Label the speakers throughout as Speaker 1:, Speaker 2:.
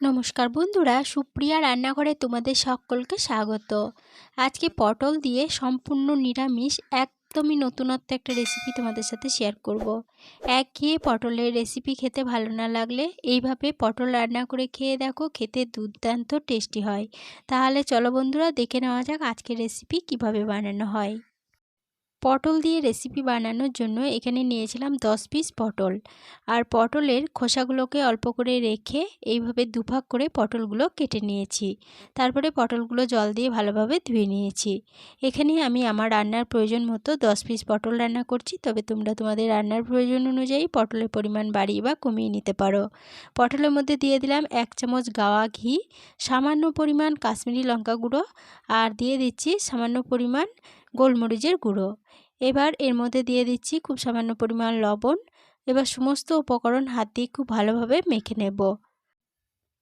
Speaker 1: নমস্কার বন্ধুরা, সুপ্রিয়া রান্নাঘরে তোমাদের সকলকে স্বাগত। আজকে পটল দিয়ে সম্পূর্ণ নিরামিষ একদমই নতুনত্ব একটা রেসিপি তোমাদের সাথে শেয়ার করব। একঘেয়ে পটলের রেসিপি খেতে ভালো না লাগলে এইভাবে পটল রান্না করে খেয়ে দেখো, খেতে দুর্দান্ত টেস্টি হয়। তাহলে চলো বন্ধুরা, দেখে নেওয়া যাক আজকের রেসিপি কিভাবে বানানো হয়। পটল দিয়ে রেসিপি বানানোর জন্য এখানে নিয়েছিলাম 10 পিস পটল। আর পটলের খোসাগুলোকে অল্প করে রেখে এইভাবে দুভাগ করে পটলগুলো কেটে নিয়েছি। তারপরে পটলগুলো জল দিয়ে ভালোভাবে ধুয়ে নিয়েছি। এখানে আমি আমার রান্নার প্রয়োজন মতো 10 পিস পটল রান্না করছি, তবে তোমরা তোমাদের রান্নার প্রয়োজন অনুযায়ী পটলের পরিমাণ বাড়িয়ে বা কমিয়ে নিতে পারো। পটলের মধ্যে দিয়ে দিলাম 1 চামচ গাওয়া ঘি, সামান্য পরিমাণ কাশ্মীরি লঙ্কা গুঁড়ো, আর দিয়ে দিচ্ছি সামান্য পরিমাণ গোলমরিচের গুঁড়ো। এবার এর মধ্যে দিয়ে দিচ্ছি খুব সামান্য পরিমাণ লবণ। এবার সমস্ত উপকরণ হাত দিয়ে খুব ভালোভাবে মেখে নেব।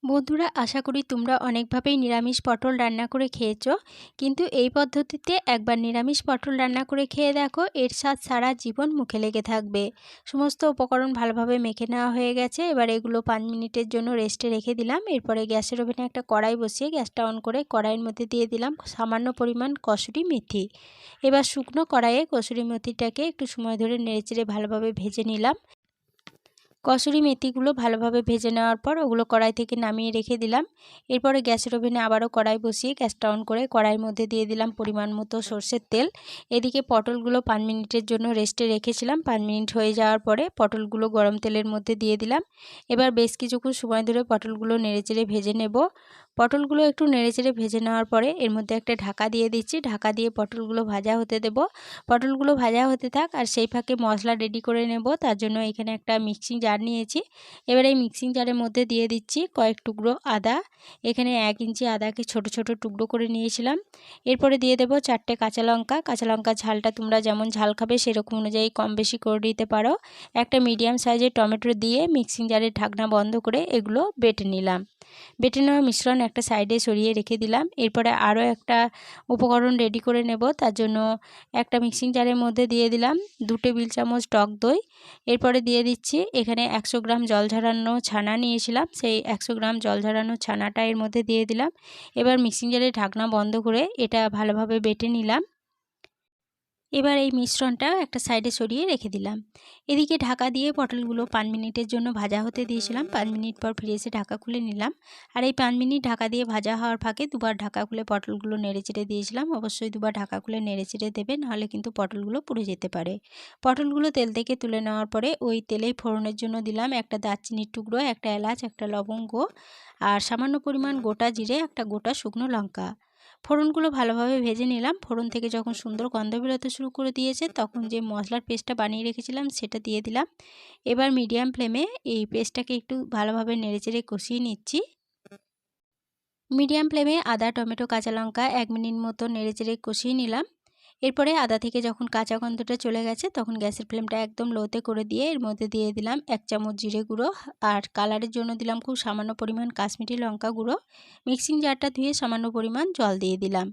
Speaker 1: বন্ধুরা, আশা করি তোমরা অনেকভাবেই নিরামিষ পটল রান্না করে খেয়েছো, কিন্তু এই পদ্ধতিতে একবার নিরামিষ পটল রান্না করে খেয়ে দেখো, এর স্বাদ সারা জীবন মুখে লেগে থাকবে। সমস্ত উপকরণ ভালোভাবে মেখে নেওয়া হয়ে গেছে। এবার এগুলো 5 মিনিটের জন্য রেস্টে রেখে দিলাম। এরপরে গ্যাসের ওভেনে একটা কড়াই বসিয়ে গ্যাসটা অন করে কড়াইয়ের মধ্যে দিয়ে দিলাম সামান্য পরিমাণ কসুরি মেথি। এবার শুকনো কড়াইয়ে কসুরি মেথিটাকে একটু সময় ধরে নেড়েচেড়ে ভালোভাবে ভেজে নিলাম। কসুরি মেথিগুলো ভালোভাবে ভেজে নেওয়ার পর ওগুলো কড়াই থেকে নামিয়ে রেখে দিলাম। এরপরে গ্যাসের ওভেনে আবারও কড়াই বসিয়ে গ্যাসটা অন করে কড়াইয়ের মধ্যে দিয়ে দিলাম পরিমাণ মতো সরষের তেল। এদিকে পটলগুলো 5 মিনিটের জন্য রেস্টে রেখেছিলাম। 5 মিনিট হয়ে যাওয়ার পরে পটলগুলো গরম তেলের মধ্যে দিয়ে দিলাম। এবার বেশ কিছুক্ষণ সময় ধরে পটলগুলো নেড়েচেড়ে ভেজে নেব। পটলগুলো একটু নেড়েচেড়ে ভেজে নেওয়ার পরে এর মধ্যে একটা ঢাকা দিয়ে দিচ্ছি। ঢাকা দিয়ে পটলগুলো ভাজা হতে দেব। পটলগুলো ভাজা হতে থাক, আর সেই ফাঁকে মশলা রেডি করে নেব। তার জন্য এখানে একটা মিক্সিং জার নিয়েছি। এবার এই মিক্সিং জারের মধ্যে দিয়ে দিচ্ছি কয়েক টুকরো আদা। এখানে 1 ইঞ্চি আদাকে ছোট ছোট টুকরো করে নিয়েছিলাম। এরপরে দিয়ে দেব 4টে কাঁচা লঙ্কা। কাঁচা লঙ্কার ঝালটা তোমরা যেমন ঝাল খাবে সেরকম অনুযায়ী কম বেশি করে দিতে পারো। একটা মিডিয়াম সাইজের টমেটো দিয়ে মিক্সিং জারের ঢাকনা বন্ধ করে এগুলো বেটে নিলাম। বেটে নেওয়া মিশ্রণ একটা সাইডে সরিয়ে রেখে দিলাম। এরপরে আরও একটা উপকরণ রেডি করে নেব। তার জন্য একটা মিক্সিং জারের মধ্যে দিয়ে দিলাম 2 টেবিল চামচ টক দই। এরপরে দিয়ে দিচ্ছি এখানে 100 গ্রাম জল ঝরানো ছানা নিয়েছিলাম, সেই 100 গ্রাম জল ঝরানো ছানাটা এর মধ্যে দিয়ে দিলাম। এবার মিক্সিং জারের ঢাকনা বন্ধ করে এটা ভালোভাবে বেটে নিলাম। এবার এই মিশ্রণটা একটা সাইডে সরিয়ে রেখে দিলাম। এদিকে ঢাকা দিয়ে পটলগুলো 5 মিনিটের জন্য ভাজা হতে দিয়েছিলাম। 5 মিনিট পর ফিরে এসে ঢাকা খুলে নিলাম। আর এই 5 মিনিট ঢাকা দিয়ে ভাজা হওয়ার ফাঁকে দুবার ঢাকা খুলে পটলগুলো নেড়েচেড়ে দিয়েছিলাম। অবশ্যই দুবার ঢাকা খুলে নেড়েচেড়ে দেবে, নাহলে কিন্তু পটলগুলো পুড়ে যেতে পারে। পটলগুলো তেল থেকে তুলে নেওয়ার পরে ওই তেলেই ফোড়নের জন্য দিলাম একটা দারচিনির টুকরো, একটা এলাচ, একটা লবঙ্গ, আর সামান্য পরিমাণ গোটা জিরে, একটা গোটা শুকনো লঙ্কা। ফোড়নগুলো ভালোভাবে ভেজে নিলাম। ফোড়ন থেকে যখন সুন্দর গন্ধ বেরোতে শুরু করে দিয়েছে, তখন যে মশলার পেস্টটা বানিয়ে রেখেছিলাম সেটা দিয়ে দিলাম। এবার মিডিয়াম ফ্লেমে এই পেস্টটাকে একটু ভালোভাবে নেড়েচেড়ে কষিয়ে নিচ্ছি। মিডিয়াম ফ্লেমে আদা, টমেটো, কাঁচা লঙ্কা 1 মিনিট মতো নেড়েচেড়ে কষিয়ে নিলাম। এরপরে আদা থেকে যখন কাঁচা গন্ধটা চলে গেছে, তখন গ্যাসের ফ্লেমটা একদম লোতে করে দিয়ে এর মধ্যে দিয়ে দিলাম 1 চামচ জিরে গুঁড়ো, আর কালারের জন্য দিলাম খুব সামান্য পরিমাণ কাশ্মীরি লঙ্কা গুঁড়ো। মিক্সিং জারটা ধুয়ে সামান্য পরিমাণ জল দিয়ে দিলাম।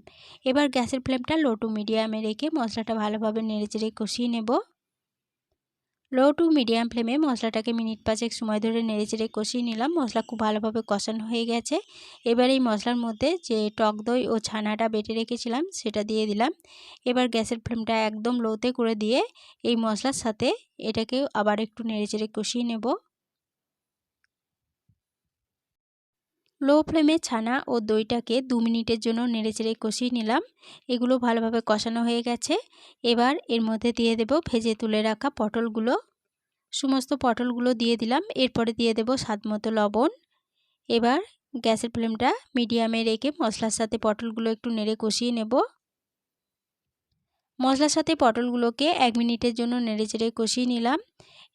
Speaker 1: এবার গ্যাসের ফ্লেমটা লো টু মিডিয়ামে রেখে মশলাটা ভালোভাবে নেড়েচেড়ে কষিয়ে নেব। লো টু মিডিয়াম ফ্লেমে মশলাটাকে মিনিট 5 সময় ধরে নেড়েচেড়ে কষিয়ে নিলাম। মশলা খুব ভালোভাবে কষানো হয়ে গেছে। এবার এই মশলার মধ্যে যে টক দই ও ছানাটা বেটে রেখেছিলাম সেটা দিয়ে দিলাম। এবার গ্যাসের ফ্লেমটা একদম লোতে করে দিয়ে এই মশলার সাথে এটাকে আবার একটু নেড়েচেড়ে কষিয়ে নেব। লো ফ্লেমে ছানা ও দইটাকে 2 মিনিটের জন্য নেড়েচেড়ে কষিয়ে নিলাম। এগুলো ভালোভাবে কষানো হয়ে গেছে। এবার এর মধ্যে দিয়ে দেব ভেজে তুলে রাখা পটলগুলো। সমস্ত পটলগুলো দিয়ে দিলাম। এরপরে দিয়ে দেব স্বাদমতো লবণ। এবার গ্যাসের ফ্লেমটা মিডিয়ামে রেখে মশলার সাথে পটলগুলো একটু নেড়ে কষিয়ে নেব। মশলার সাথে পটলগুলোকে 1 মিনিটের জন্য নেড়েচেড়ে কষিয়ে নিলাম।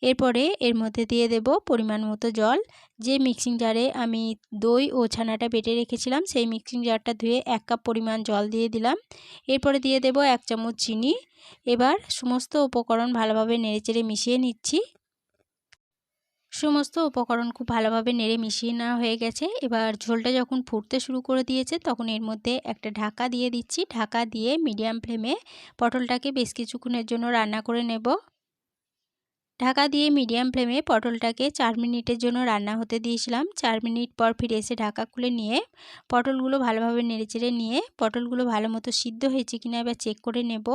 Speaker 1: এরপরে এর মধ্যে দিয়ে দেব পরিমাণ মতো জল। যে মিক্সিং জারে আমি দই ও ছানাটা বেটে রেখেছিলাম, সেই মিক্সিং জারটা ধুয়ে 1 কাপ পরিমাণ জল দিয়ে দিলাম। এরপরে দিয়ে দেব 1 চামচ চিনি। এবার সমস্ত উপকরণ ভালোভাবে নেড়েচেড়ে মিশিয়ে নিচ্ছি। সমস্ত উপকরণ খুব ভালোভাবে নেড়ে মিশিয়ে নেওয়া হয়ে গেছে। এবার ঝোলটা যখন ফুটতে শুরু করে দিয়েছে, তখন এর মধ্যে একটা ঢাকা দিয়ে দিচ্ছি। ঢাকা দিয়ে মিডিয়াম ফ্লেমে পটলটাকে বেশ কিছুক্ষণের জন্য রান্না করে নেব। ঢাকা দিয়ে মিডিয়াম ফ্লেমে পটলটাকে 4 মিনিটের জন্য রান্না হতে দিয়েছিলাম। 4 মিনিট পর ফিরে এসে ঢাকা খুলে নিয়ে পটলগুলো ভালোভাবে নেড়েচেড়ে নিয়ে পটলগুলো ভালো মতো সিদ্ধ হয়েছে কিনা এবার চেক করে নেব।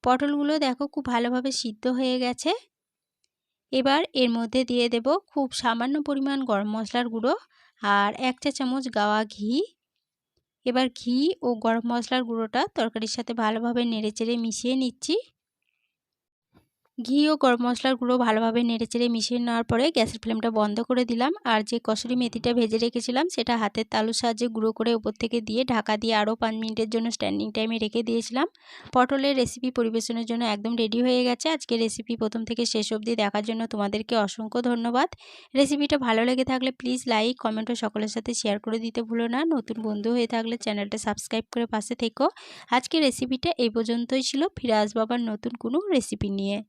Speaker 1: পটলগুলো দেখো খুব ভালোভাবে সিদ্ধ হয়ে গেছে। এবার এর মধ্যে দিয়ে দেব খুব সামান্য পরিমাণ গরম মশলার গুঁড়ো আর 1 চা চামচ গাওয়া ঘি। এবার ঘি ও গরম মশলার গুঁড়োটা তরকারির সাথে ভালোভাবে নেড়েচেড়ে মিশিয়ে নিচ্ছি। ঘি ও গরম মশলার গুঁড়ো ভালোভাবে নেড়েচেড়ে মিশিয়ে নেওয়ার পরে গ্যাসের ফ্লেমটা বন্ধ করে দিলাম। আর যে কসুরি মেথিটা ভেজে রেখেছিলাম সেটা হাতের তালুর সাহায্যে গুঁড়ো করে উপর থেকে দিয়ে ঢাকা দিয়ে আরও 5 মিনিটের জন্য স্ট্যান্ডিং টাইমে রেখে দিয়েছিলাম। পটলের রেসিপি পরিবেশনের জন্য একদম রেডি হয়ে গেছে। আজকের রেসিপি প্রথম থেকে শেষ অবধি দেখার জন্য তোমাদেরকে অসংখ্য ধন্যবাদ। রেসিপিটা ভালো লেগে থাকলে প্লিজ লাইক, কমেন্ট ও সকলের সাথে শেয়ার করে দিতে ভুলো না। নতুন বন্ধু হয়ে থাকলে চ্যানেলটা সাবস্ক্রাইব করে পাশে থেকো। আজকের রেসিপিটা এই পর্যন্তই ছিল। ফিরে আসবো আবার নতুন কোনো রেসিপি নিয়ে।